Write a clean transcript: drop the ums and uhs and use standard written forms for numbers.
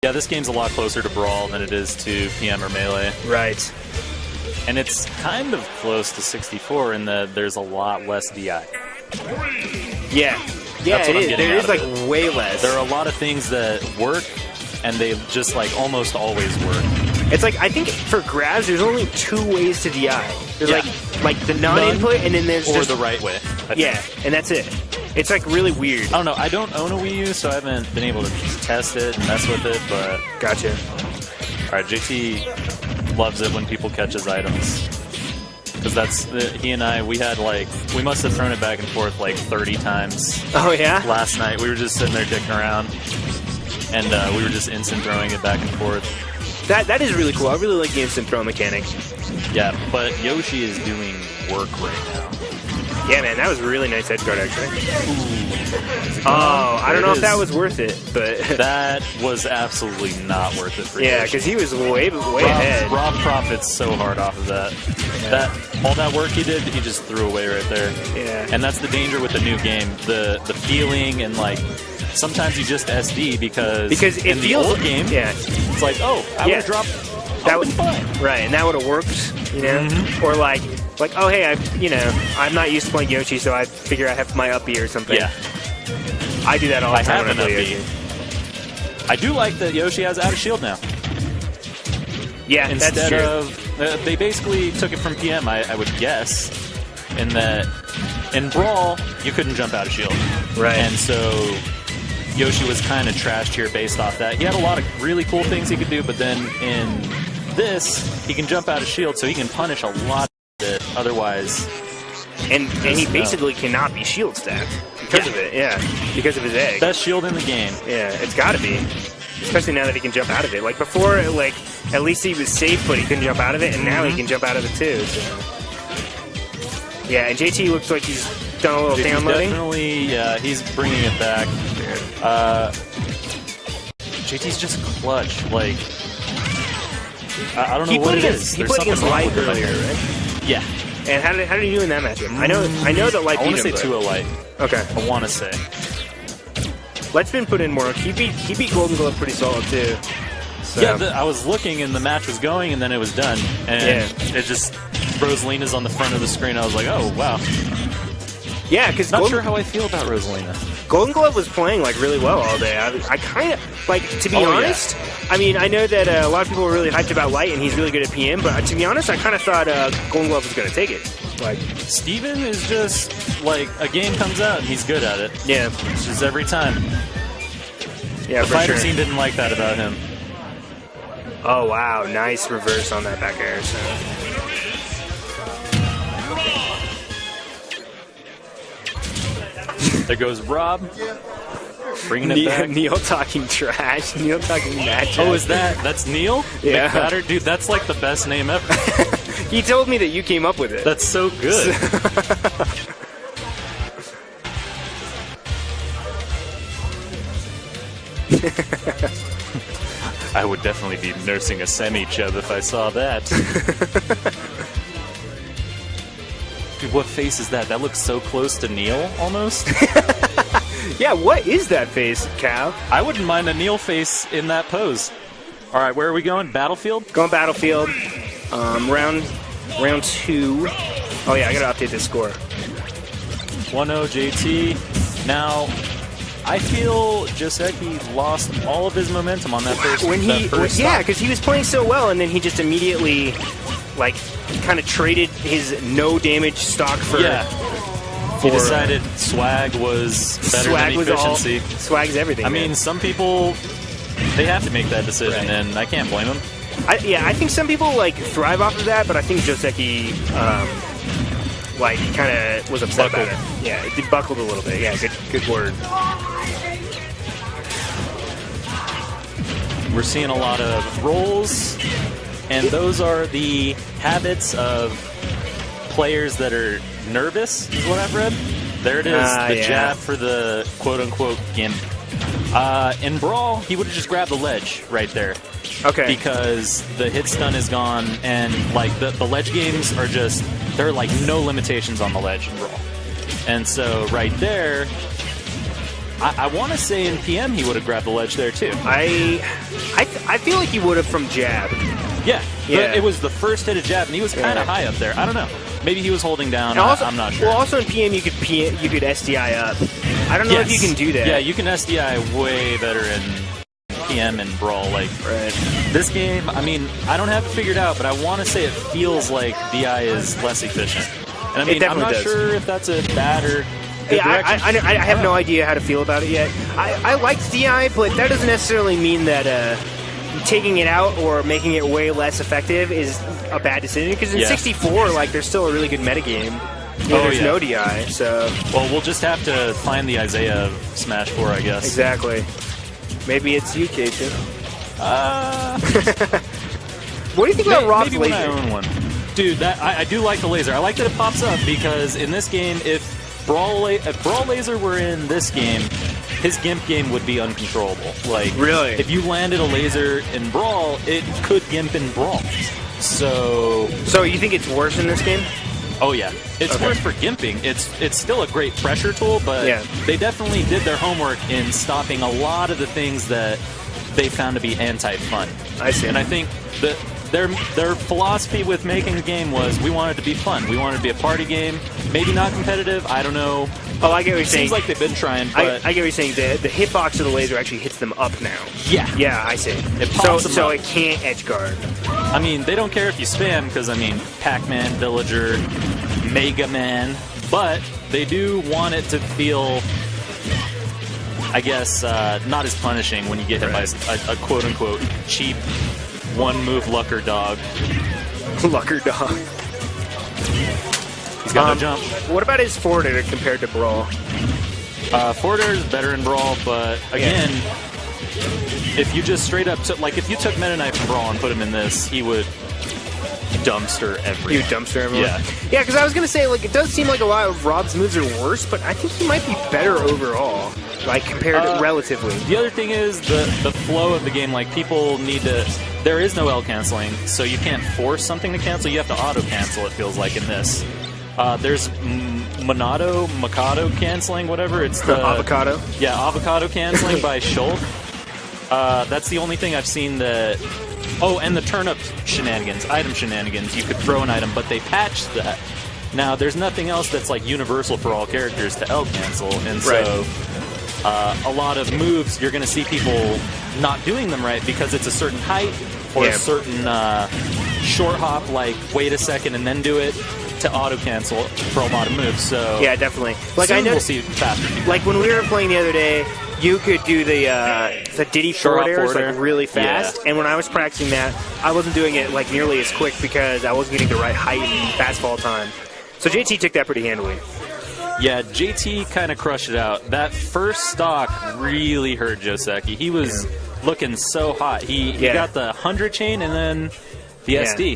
Yeah, this game's a lot closer to Brawl than it is to PM or Melee. Right. And it's kind of close to 64 in that there's a lot less DI. Yeah. Yeah, That's what I'm it getting is. out There of is, like, it. way less. There are a lot of things that work, and they just, like, almost always work. It's like, I think for grabs, there's only 2 ways to DI. There's like the non-input, and then there's or just... the right way. Yeah, and that's it. It's, like, really weird. I don't know. I don't own a Wii U, so I haven't been able to test it and mess with it, but... Gotcha. All right, JT loves it when people catch his items. Because that's... he and I, we had, like... We must have thrown it back and forth, like, 30 times. Oh, yeah? Last night. We were just sitting there dicking around. And we were just instant throwing it back and forth. That is really cool. I really like the instant throw mechanic. Yeah, but Yoshi is doing work right now. Yeah, man, that was a really nice edge guard, actually. Ooh. Oh, I don't know if that was worth it, but... That was absolutely not worth it for Yeah, Yoshi. because he was way ahead. Rob profits so hard off of that. All that work he did, he just threw away right there. Yeah. And that's the danger with the new game. The feeling and, like... Sometimes you just SD because in the old game, it's like, oh, I would have dropped. That would be fine, right? And that would have worked, you know. Or like, oh, hey, I'm not used to playing Yoshi, so I figure I have my up B or something. Yeah, I do that all the time when I play Yoshi. I do like that Yoshi has out of shield now. Yeah, instead that's true. of they basically took it from PM, I would guess, in that in Brawl you couldn't jump out of shield, right? And so Yoshi was kind of trashed here based off that. He had a lot of really cool things he could do, but then in this, he can jump out of shield, so he can punish a lot of it otherwise. And he basically cannot be shield stacked because of it, because of his egg. Best shield in the game. Yeah, it's got to be. Especially now that he can jump out of it. Like before, like at least he was safe, but he couldn't jump out of it, and now he can jump out of it too. So. Yeah, and JT looks like he's done a little downloading. Definitely, yeah, he's bringing it back. JT's just clutch. Like, I don't know what it is. He played against Light earlier, right? Yeah. And how did he do in that matchup? I know that Light beat him. I want to say 2-0 Light. Okay. I want to say. Light's been put in more. He beat Golden Glove pretty solid too. So. Yeah, I was looking and the match was going and then it was done. And it just, Rosalina's on the front of the screen. I was like, oh, wow. Yeah, because not sure how I feel about Rosalina. Golden Glove was playing like really well all day. I kind of like, to be honest. Yeah. I mean, I know that a lot of people were really hyped about Light, and he's really good at PM. But to be honest, I kind of thought Golden Glove was going to take it. Like Steven is just like a game comes out and he's good at it. Yeah, it's just every time. Yeah, the fighter team didn't like that about him. Oh wow, nice reverse on that back air. So. There goes Rob, bringing it back. Neil talking trash. Neil talking mad trash. Oh, is that's Neil? Yeah. McBatter? Dude, that's like the best name ever. He told me that you came up with it. That's so good. I would definitely be nursing a semi-chub if I saw that. Dude, what face is that? That looks so close to Neil, almost. Yeah, what is that face, Cal? I wouldn't mind a Neil face in that pose. All right, where are we going? Battlefield? Going Battlefield. Round 2. Oh, yeah, I got to update this score. 1-0 JT. Now, I feel Joseki lost all of his momentum on that first yeah, because he was playing so well, and then he just immediately, like, kind of traded his no damage stock for. Yeah. He decided swag was better than efficiency. Swag's everything. I mean, some people, they have to make that decision, and I can't blame them. I think some people like thrive off of that, but I think Joseki, like, kind of was upset about it. Yeah, it buckled a little bit. Yeah, good word. We're seeing a lot of rolls, and those are the habits of players that are nervous, is what I've read. There it is, the jab for the quote-unquote gimp. In Brawl, he would have just grabbed the ledge right there. Okay. Because the hit stun is gone, and like the ledge games are just, there are like no limitations on the ledge in Brawl. And so right there, I want to say in PM he would have grabbed the ledge there too. I feel like he would have from jab. Yeah. It was the first hit of jab, and he was kind of high up there. I don't know. Maybe he was holding down. Also, I'm not sure. Well, also in PM you could SDI up. I don't know if you can do that. Yeah, you can SDI way better in PM and Brawl. Like this game, I mean, I don't have it figured out, but I want to say it feels like DI is less efficient. And I mean, I'm not sure if that's a bad or good direction. I have no idea how to feel about it yet. I liked DI, but that doesn't necessarily mean that taking it out or making it way less effective is a bad decision. Because in 64, like, there's still a really good metagame. There's no DI, so... Well, we'll just have to find the Isaiah of Smash 4, I guess. Exactly. Maybe it's you, K2. What do you think about R.O.B's laser? Maybe when I own one. Dude, I do like the laser. I like that it pops up because in this game, if Brawl Laser were in this game, his Gimp game would be uncontrollable. Like, really? If you landed a laser in Brawl, it could Gimp in Brawl. So you think it's worse in this game? Oh yeah, it's worse for gimping. It's still a great pressure tool, but they definitely did their homework in stopping a lot of the things that they found to be anti-fun. I see. And I think that their philosophy with making the game was we wanted it to be fun. We wanted it to be a party game, maybe not competitive. I don't know. Oh, I get what you're saying. Seems like they've been trying, but I get what you're saying. The hitbox of the laser actually hits them up now. Yeah. Yeah, I see. It pops them so up. it can't edge guard. I mean, they don't care if you spam, because, I mean, Pac-Man, Villager, Mega Man, but they do want it to feel, I guess, not as punishing when you get hit by a quote-unquote cheap one-move Lucker Dog. Lucker Dog. He's got no jump. What about his forward air compared to Brawl? Forward air is better in Brawl, but again, if you just straight up took, like if you took Meta Knight from Brawl and put him in this, he would dumpster everything. He would dumpster everyone? Yeah. Yeah, because I was going to say, like, it does seem like a lot of R.O.B's moves are worse, but I think he might be better overall, like, compared to relatively. The other thing is the flow of the game, like, people need to... There is no L canceling, so you can't force something to cancel. You have to auto-cancel, it feels like, in this. There's Mikado canceling, whatever. It's the avocado. Yeah, avocado canceling by Shulk. That's the only thing I've seen that. Oh, and the turnip shenanigans, item shenanigans. You could throw an item, but they patched that. Now, there's nothing else that's like universal for all characters to L cancel, and so a lot of moves you're going to see people not doing them right because it's a certain height or a certain short hop. Like wait a second and then do it. To auto cancel for a lot of moves, so yeah, definitely. Like soon I know, we'll see faster. Like when we were playing the other day, you could do the Diddy forward airs like really fast, and when I was practicing that, I wasn't doing it like nearly as quick because I wasn't getting the right height and fastball time. So JT took that pretty handily. Yeah, JT kind of crushed it out. That first stock really hurt Joseki. He was looking so hot. He got the 100 chain and then the SD.